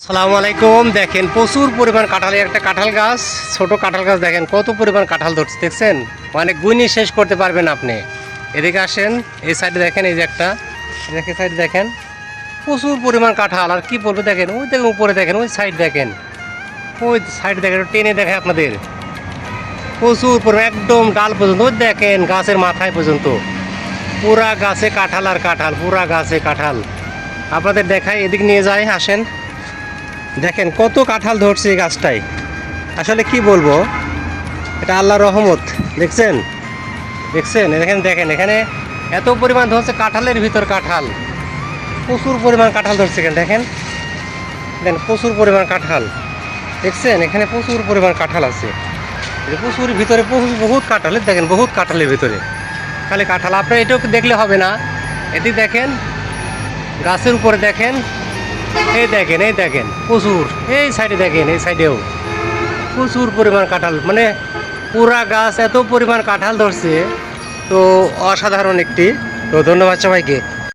আসসালামু আলাইকুম। দেখেন প্রচুর পরিমাণ কাঁঠালের একটা কাঁঠাল গাছ, ছোট কাঁঠাল গাছ। দেখেন কত পরিমাণ কাঁঠাল ধরছে, দেখছেন? মানে গুনি শেষ করতে পারবেন আপনি। এদিকে আসেন, এই সাইডে দেখেন, এই যে একটা দেখে সাইডে দেখেন প্রচুর পরিমাণ কাঁঠাল। আর কি বলবো, দেখেন ওই দেখেন উপরে, দেখেন ওই সাইড, দেখেন ওই সাইড, দেখেন টেনে দেখে আপনাদের প্রচুর পরিমাণ একদম ডাল পর্যন্ত, ওই দেখেন গাছের মাথায় পর্যন্ত পুরা গাছে কাঁঠাল আর কাঁঠাল, পুরা গাছে কাঁঠাল। আপনাদের দেখাই, এদিক নিয়ে যায়, আসেন। দেখেন কত কাঁঠাল ধরছে এই গাছটায়। আসলে কি বলবো, এটা আল্লাহর রহমত। দেখছেন দেখছেন দেখেন দেখেন এখানে এত পরিমাণ ধরছে, কাঁঠালের ভিতর কাঁঠাল, প্রচুর পরিমাণ কাঁঠাল ধরছে। এখানে দেখেন, দেখেন প্রচুর পরিমাণ কাঁঠাল, দেখছেন এখানে প্রচুর পরিমাণ কাঁঠাল আছে। এই প্রচুর ভিতরে বহুত কাঁঠাল, দেখেন বহুত কাঁঠালের ভিতরে খালি কাঁঠাল। আপনার এটাও দেখলে হবে না, এটি দেখেন গাছের উপরে, দেখেন এই দেখেন, এই দেখেন প্রচুর, এই সাইডে দেখেন, এই সাইডেও প্রচুর পরিমাণ কাঁঠাল। মানে পুরা গাছ এত পরিমাণ কাঁঠাল ধরছে, তো অসাধারণ একটি। তো ধন্যবাদ সবাইকে।